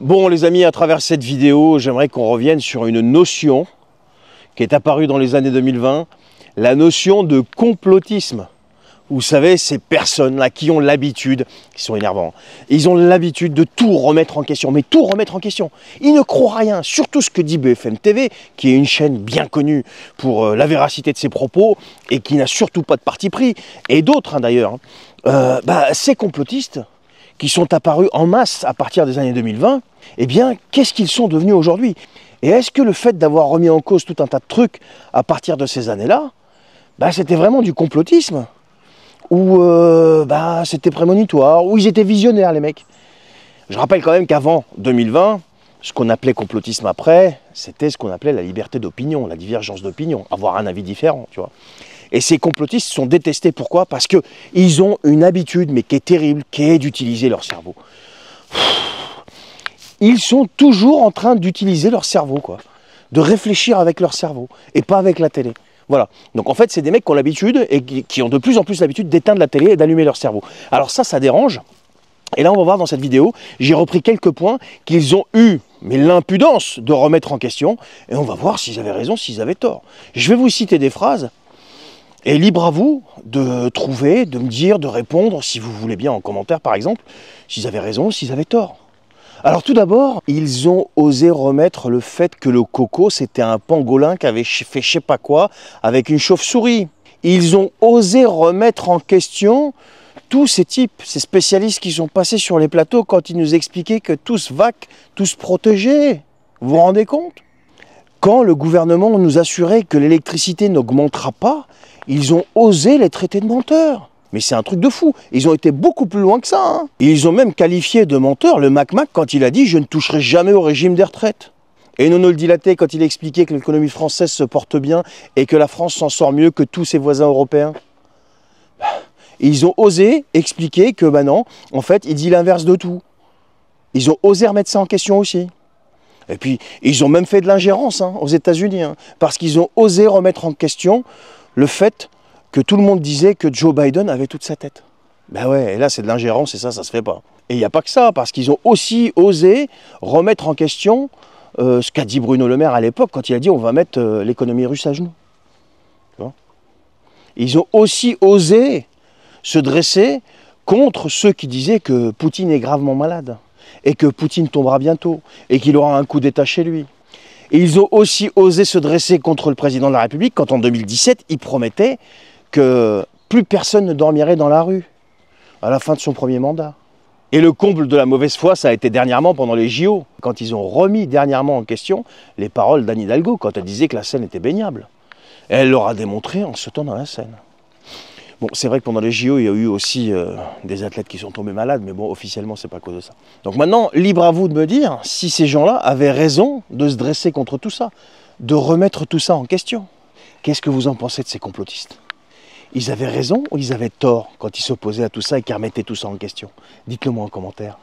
Bon les amis, à travers cette vidéo, j'aimerais qu'on revienne sur une notion qui est apparue dans les années 2020, la notion de complotisme. Vous savez, ces personnes-là qui ont l'habitude, qui sont énervants, ils ont l'habitude de tout remettre en question, mais tout remettre en question. Ils ne croient rien, surtout ce que dit BFM TV, qui est une chaîne bien connue pour la véracité de ses propos et qui n'a surtout pas de parti pris, et d'autres d'ailleurs. Ces complotistes qui sont apparus en masse à partir des années 2020, eh bien, qu'est-ce qu'ils sont devenus aujourd'hui? Et est-ce que le fait d'avoir remis en cause tout un tas de trucs à partir de ces années-là, c'était vraiment du complotisme? Ou c'était prémonitoire, ou ils étaient visionnaires les mecs? Je rappelle quand même qu'avant 2020, ce qu'on appelait complotisme après, c'était ce qu'on appelait la liberté d'opinion, la divergence d'opinion, avoir un avis différent, tu vois. Et ces complotistes sont détestés, pourquoi? Parce qu'ils ont une habitude, mais qui est terrible, qui est d'utiliser leur cerveau. Ils sont toujours en train d'utiliser leur cerveau, quoi. De réfléchir avec leur cerveau, et pas avec la télé. Voilà. Donc en fait, c'est des mecs qui ont l'habitude, et qui ont de plus en plus l'habitude d'éteindre la télé et d'allumer leur cerveau. Alors ça dérange. Et là, on va voir dans cette vidéo, j'ai repris quelques points qu'ils ont eu, mais l'impudence de remettre en question, et on va voir s'ils avaient raison, s'ils avaient tort. Je vais vous citer des phrases, et libre à vous de trouver, de me dire, de répondre, si vous voulez bien en commentaire par exemple, s'ils avaient raison ou s'ils avaient tort. Alors tout d'abord, ils ont osé remettre le fait que le coco c'était un pangolin qui avait fait je sais pas quoi avec une chauve-souris. Ils ont osé remettre en question tous ces types, ces spécialistes qui sont passés sur les plateaux quand ils nous expliquaient que tous vac, tous protégés. Vous vous rendez compte? Quand le gouvernement nous assurait que l'électricité n'augmentera pas, ils ont osé les traiter de menteurs. Mais c'est un truc de fou. Ils ont été beaucoup plus loin que ça. Hein. Ils ont même qualifié de menteur le MacMac quand il a dit « je ne toucherai jamais au régime des retraites ». Et Nono le Dilaté quand il expliquait que l'économie française se porte bien et que la France s'en sort mieux que tous ses voisins européens. Ils ont osé expliquer que non, en fait, il dit l'inverse de tout. Ils ont osé remettre ça en question aussi. Et puis, ils ont même fait de l'ingérence aux États-Unis, parce qu'ils ont osé remettre en question le fait que tout le monde disait que Joe Biden avait toute sa tête. Ben ouais, et là c'est de l'ingérence et ça se fait pas. Et il n'y a pas que ça, parce qu'ils ont aussi osé remettre en question ce qu'a dit Bruno Le Maire à l'époque quand il a dit on va mettre l'économie russe à genoux. Ils ont aussi osé se dresser contre ceux qui disaient que Poutine est gravement malade et que Poutine tombera bientôt et qu'il aura un coup d'État chez lui. Et ils ont aussi osé se dresser contre le président de la République quand en 2017, il promettait que plus personne ne dormirait dans la rue à la fin de son premier mandat. Et le comble de la mauvaise foi, ça a été dernièrement pendant les JO, quand ils ont remis dernièrement en question les paroles d'Anne Hidalgo, quand elle disait que la Seine était baignable. Et elle leur a démontré en sautant dans la Seine. Bon, c'est vrai que pendant les JO, il y a eu aussi des athlètes qui sont tombés malades, mais bon, officiellement, c'est pas à cause de ça. Donc maintenant, libre à vous de me dire si ces gens-là avaient raison de se dresser contre tout ça, de remettre tout ça en question. Qu'est-ce que vous en pensez de ces complotistes? Ils avaient raison ou ils avaient tort quand ils s'opposaient à tout ça et qu'ils remettaient tout ça en question? Dites-le moi en commentaire.